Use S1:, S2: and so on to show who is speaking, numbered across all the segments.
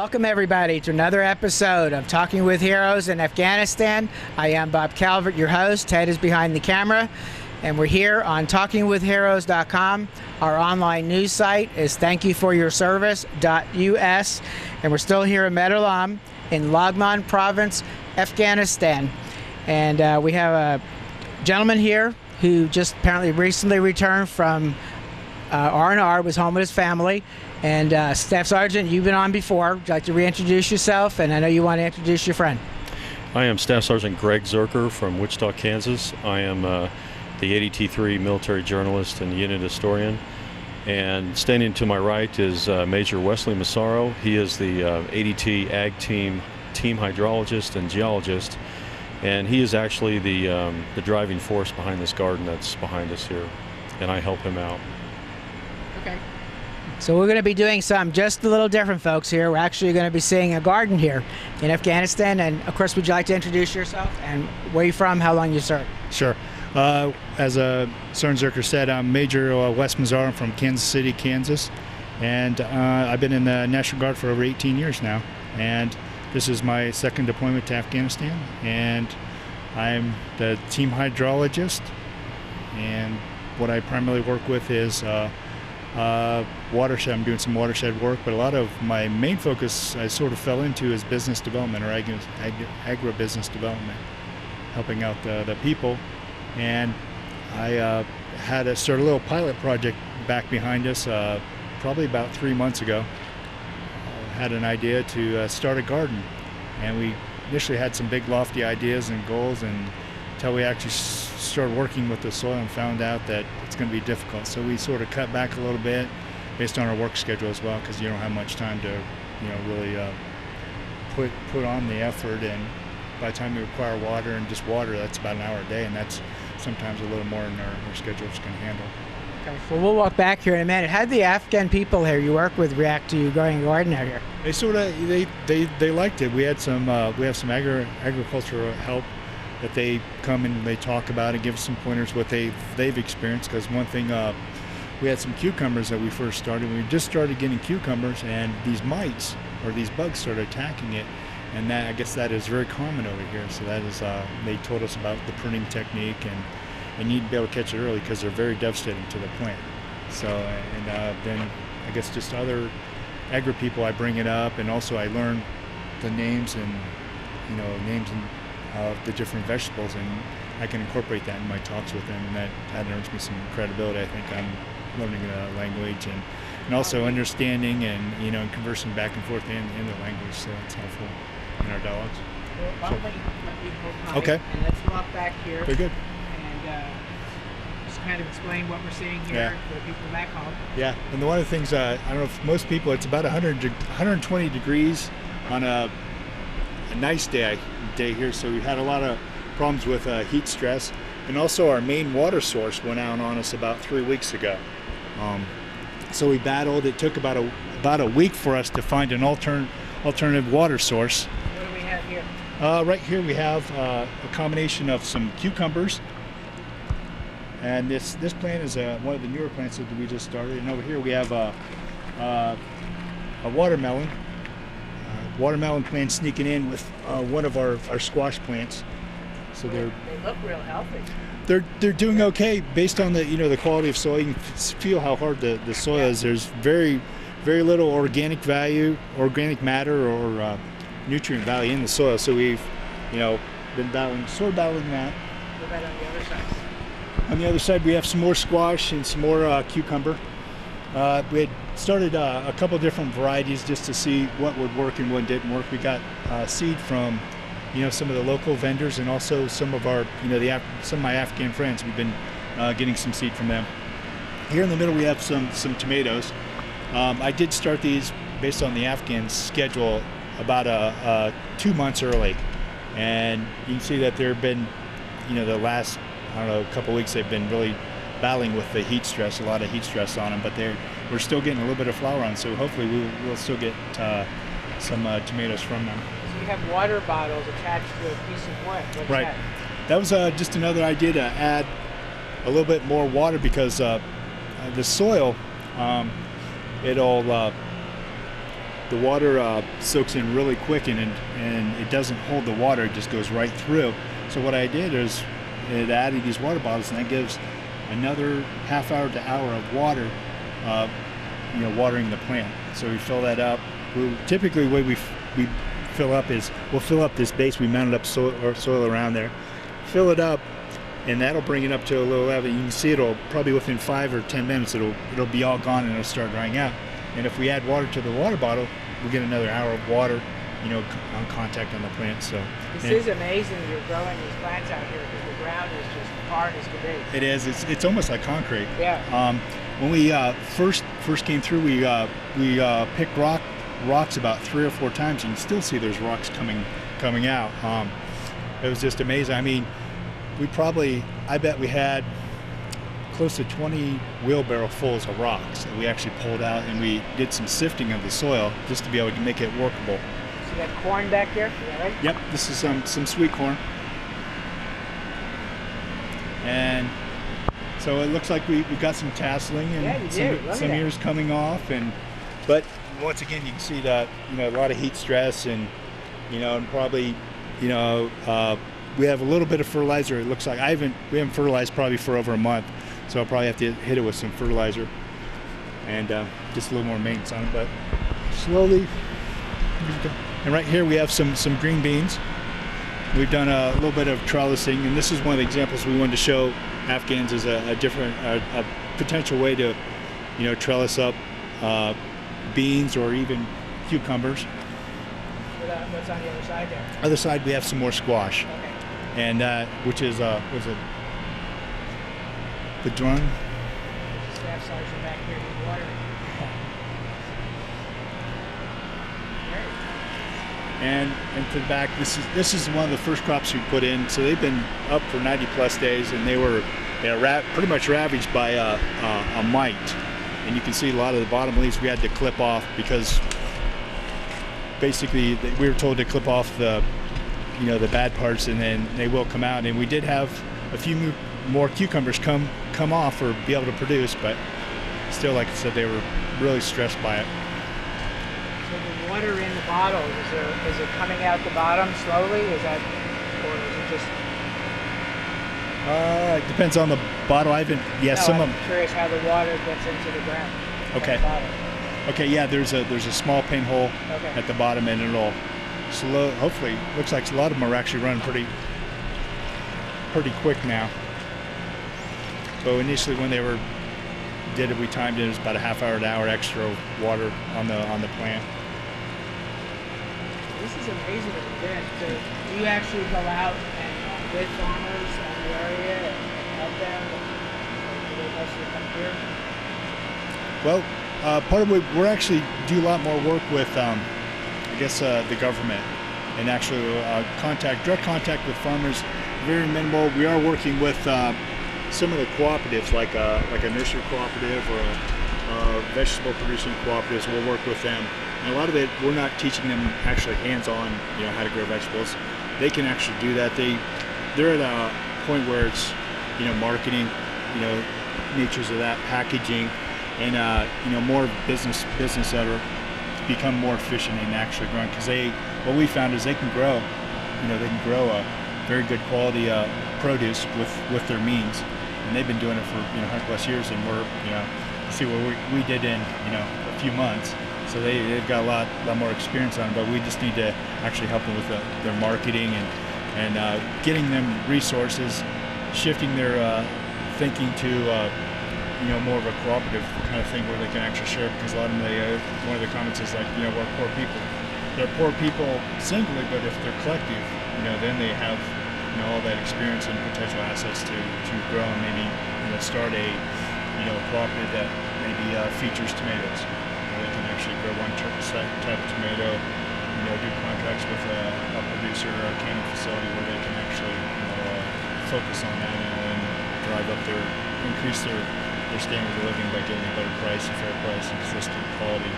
S1: Welcome everybody to another episode of Talking with Heroes in Afghanistan. I am Bob Calvert, your host. Ted is behind the camera, and we're here on talkingwithheroes.com. Our online news site is thankyouforyourservice.us, and we're still here in Mehtar Lam in Laghman Province, Afghanistan. And we have a gentleman here who just apparently recently returned from R&R, was home with his family. And Staff Sergeant, you've been on before. Would you like to reintroduce yourself? And I know you want to introduce your friend.
S2: I am Staff Sergeant Greg Zuercher from Wichita, Kansas. I am the ADT-3 military journalist and unit historian. And standing to my right is Major Wes Massaro. He is the ADT Ag Team Hydrologist and Geologist. And he is actually the driving force behind this garden that's behind us here. And I help him out.
S1: Okay. So we're going to be doing something just a little different, folks, here. We're actually going to be seeing a garden here in Afghanistan. And, of course, would you like to introduce yourself and where you're from, how long you served?
S3: Sure. As Sergeant Zuercher said, I'm Major Wes Massaro from Kansas City, Kansas. And I've been in the National Guard for over 18 years now. And this is my second deployment to Afghanistan. And I'm the Team Hydrologist. And what I primarily work with is watershed. I'm doing some watershed work, but a lot of my main focus I sort of fell into is business development or agribusiness development, helping out the people. And I had to start a little pilot project back behind us probably about 3 months ago. Had an idea to start a garden, and we initially had some big lofty ideas and goals, and until we actually started working with the soil and found out that it's going to be difficult. So we sort of cut back a little bit based on our work schedule as well, because you don't have much time to, really put on the effort. And by the time we require water and just water, that's about an hour a day, and that's sometimes a little more than our schedules can handle.
S1: Okay, well, we'll walk back here in a minute. How did the Afghan people here you work with react to you growing a garden out here?
S3: They sort of they liked it. We had some agricultural help that they come and they talk about and give us some pointers what they've experienced. Because one thing, we had some cucumbers that we first started. We just started getting cucumbers, and these mites or these bugs started attacking it, and that, I guess that is very common over here. So that is they told us about the pruning technique, and you need to be able to catch it early because they're very devastating to the plant. So then I guess just other agri people, I bring it up, and also I learn the names and the different vegetables, and I can incorporate that in my talks with them, and that earns me some credibility. I think I'm learning the language and also understanding and conversing back and forth in the language, so it's helpful in our dialogues.
S1: Well, why don't let me hold mine,
S3: okay.
S1: And let's walk back here.
S3: Very good.
S1: And just kind of explain what we're seeing here for the people back home.
S3: Yeah, and one of the things, I don't know if most people, it's about 120 degrees on a nice day here, so we had a lot of problems with heat stress, and also our main water source went out on us about 3 weeks ago. So we battled. It took about a week for us to find an alternative water source.
S1: What do we have here?
S3: Right here we have a combination of some cucumbers, and this plant is one of the newer plants that we just started. And over here we have a watermelon. Watermelon plant sneaking in with one of our squash plants. So
S1: they look real healthy.
S3: They're doing okay based on the quality of soil. You can feel how hard the soil is. There's very little organic matter or nutrient value in the soil. So we've been battling that.
S1: What about on the other side?
S3: On the other side we have some more squash and some more cucumber. We had started a couple different varieties just to see what would work and what didn't work. We got seed from some of the local vendors, and also some of our some of my Afghan friends. We've been getting some seed from them. Here in the middle we have some tomatoes. I did start these based on the Afghan schedule about 2 months early, and you can see that there have been the last couple weeks they've been really battling with the heat stress, a lot of heat stress on them, but we're still getting a little bit of flower on, so hopefully we'll still get some tomatoes from them.
S1: So you have water bottles attached to a piece of wood. What's
S3: right.
S1: That
S3: was just another idea to add a little bit more water, because the soil, it'll the water soaks in really quick, and it doesn't hold the water; it just goes right through. So what I did is it added these water bottles, and that gives another half hour to hour of water, watering the plant. So we fill that up. Typically, the way we fill up is we'll fill up this base. We mounted up soil around there, fill it up, and that'll bring it up to a low level. You can see it'll probably within 5 or 10 minutes it'll be all gone and it'll start drying out. And if we add water to the water bottle, we'll get another hour of water, on contact on the plant. So
S1: this is amazing. You're growing these plants out here because the ground is just hard as can be.
S3: It is. It's almost like concrete.
S1: Yeah.
S3: When we first came through, we picked rocks about 3 or 4 times. You can still see there's rocks coming out. It was just amazing. I mean, I bet we had close to 20 wheelbarrow fulls of rocks that we actually pulled out, and we did some sifting of the soil just to be able to make it workable.
S1: So you got corn back here, is that right?
S3: Yep, this is some sweet corn. And so it looks like we got some tasseling and some ears coming off, but once again you can see that a lot of heat stress and probably we have a little bit of fertilizer. It looks like we haven't fertilized probably for over a month, so I'll probably have to hit it with some fertilizer and just a little more maintenance on it. But slowly, and right here we have some green beans. We've done a little bit of trellising, and this is one of the examples we wanted to show Afghans as a potential way to trellis up beans or even cucumbers.
S1: What's on the other side there?
S3: Other side we have some more squash.
S1: Okay.
S3: And which is was it the drone?
S1: Staff sergeant back here in water.
S3: And to the back, this is one of the first crops we put in. So they've been up for 90 plus days, and they were pretty much ravaged by a mite. And you can see a lot of the bottom leaves we had to clip off because basically we were told to clip off the bad parts, and then they will come out. And we did have a few more cucumbers come off or be able to produce, but still, like I said, they were really stressed by it.
S1: So the water in the bottle, is it coming out the bottom slowly? Or is it just?
S3: It depends on the bottle. I'm
S1: curious how the water gets into the ground.
S3: Okay. Okay. Yeah. There's a small pinhole at the bottom, and it'll hopefully, looks like a lot of them are actually running pretty quick now. So initially when we timed it was about a half hour to hour extra water on the plant.
S1: This is amazing what you did. So do you actually go out and with farmers in the area and help them? Or do they mostly come here?
S3: Well, part of it, we're actually do a lot more work with the government, and actually direct contact with farmers, very minimal. We are working with some of the cooperatives, like a nursery cooperative or a vegetable producing cooperatives. We'll work with them, and a lot of it we're not teaching them actually hands-on, how to grow vegetables. They can actually do that. They're at a point where it's marketing, natures of that, packaging, and more business that are become more efficient in actually growing, because what we found is they can grow a very good quality produce with their means, and they've been doing it for 100+ years, and we're see what we did in a few months. So they've got a lot more experience on it, but we just need to actually help them with their marketing and getting them resources, shifting their thinking to more of a cooperative kind of thing where they can actually share, because a lot of them, one of the comments is like, we're poor people. They're poor people singly, but if they're collective, then they have all that experience and potential assets to grow and maybe start a cooperative that maybe features tomatoes, where they can actually grow one type of tomato, do contracts with a producer or a canning facility where they can actually focus on that and drive up increase their standard of living by getting a better price, a fair price, and consistent quality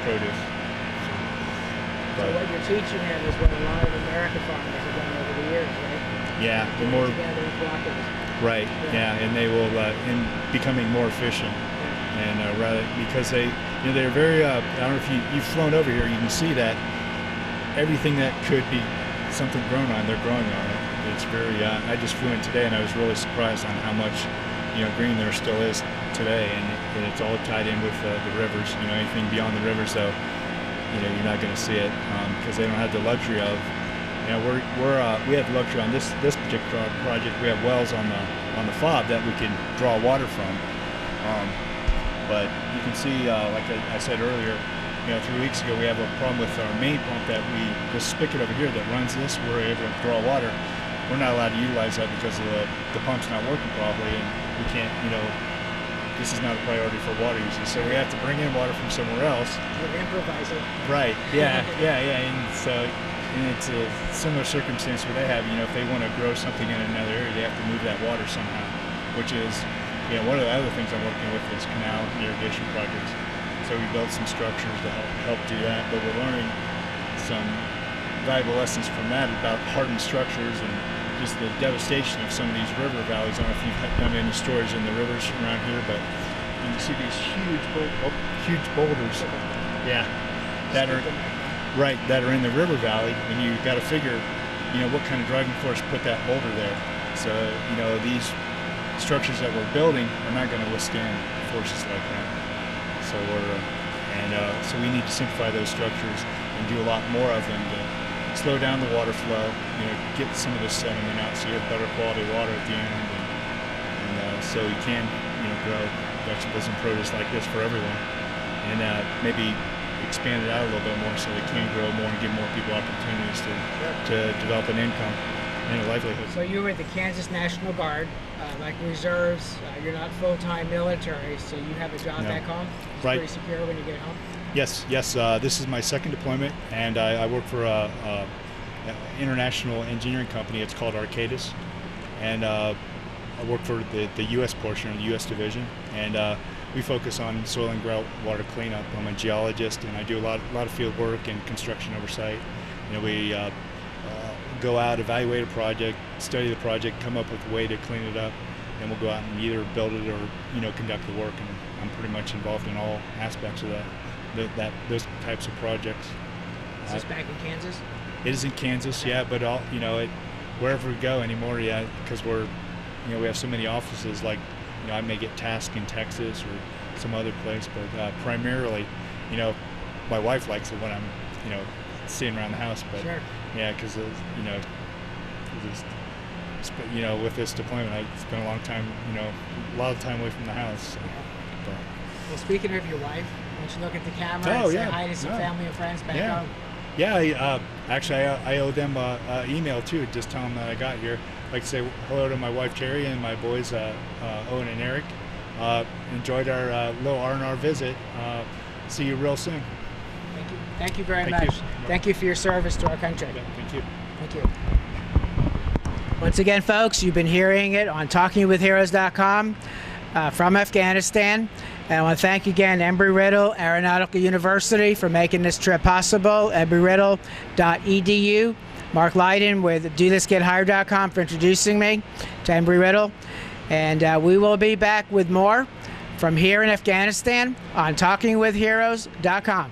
S3: produce.
S1: So what you're teaching them is what a lot of American farmers have done over the years, right?
S3: Yeah, the more
S1: together in cooperatives.
S3: right. Yeah, and they will in becoming more efficient. and rather because they're very. I don't know if you've flown over here, you can see that everything that could be something grown on, they're growing on it. It's very. I just flew in today, and I was really surprised on how much green there still is today, and it's all tied in with the rivers. Anything beyond the rivers, though, you're not going to see it because they don't have the luxury of. We have luxury on this particular project. We have wells on the FOB that we can draw water from, but you can see, like I said earlier, 3 weeks ago we have a problem with our main pump that this spigot over here that runs this. We're able to draw water. We're not allowed to utilize that because the pump's not working properly, and we can't. This is not a priority for water usage, so we have to bring in water from somewhere else.
S1: You're improvising.
S3: Right. Yeah. And so. And it's a similar circumstance where they have, if they want to grow something in another area, they have to move that water somehow, which is, one of the other things I'm working with is canal irrigation projects. So we built some structures to help do that, but we're learning some valuable lessons from that about hardened structures and just the devastation of some of these river valleys. I don't know if you've done any stories in the rivers around here, but you can see these huge boulders. Yeah, that are in the river valley, and you got to figure, what kind of driving force put that boulder there. So, these structures that we're building are not going to withstand forces like that. So so we need to simplify those structures and do a lot more of them to slow down the water flow, get some of the sediment out so you have better quality water at the end, and so you can, grow vegetables and produce like this for everyone, and maybe expand it out a little bit more so they can grow more and give more people opportunities to develop an income and a livelihood.
S1: So you were at the Kansas National Guard, like reserves. You're not full-time military, so you have a job back home. It's pretty secure when you get home.
S3: Yes. This is my second deployment, and I work for an international engineering company. It's called Arcadis, and I work for the U.S. portion of the U.S. division, and we focus on soil and groundwater cleanup. I'm a geologist, and I do a lot of field work and construction oversight. We go out, evaluate a project, study the project, come up with a way to clean it up, and we'll go out and either build it or conduct the work. And I'm pretty much involved in all aspects of those types of projects.
S1: Is this back in Kansas?
S3: It is in Kansas, yeah, but wherever we go anymore, yeah, because we have so many offices. Like, I may get tasked in Texas or some other place, but primarily, my wife likes it when I'm, seeing around the house. But
S1: sure.
S3: Yeah, because with this deployment, I spent a long time, a lot of time away from the house. So,
S1: well, speaking of your wife, why don't you look at the camera and say hi to some family and friends back home?
S3: Yeah, actually, I owe them an email too. Just tell them that I got here. I'd like to say hello to my wife Terry and my boys Owen and Eric. Enjoyed our little R&R visit. See you real soon.
S1: Thank you very much. Thank you for your service to our country.
S3: Yeah, thank you.
S1: Thank you. Once again, folks, you've been hearing it on TalkingWithHeroes.com from Afghanistan. And I want to thank again Embry-Riddle Aeronautical University for making this trip possible, embryriddle.edu. Mark Leiden with DoThisGetHired.com for introducing me to Embry-Riddle. And we will be back with more from here in Afghanistan on TalkingWithHeroes.com.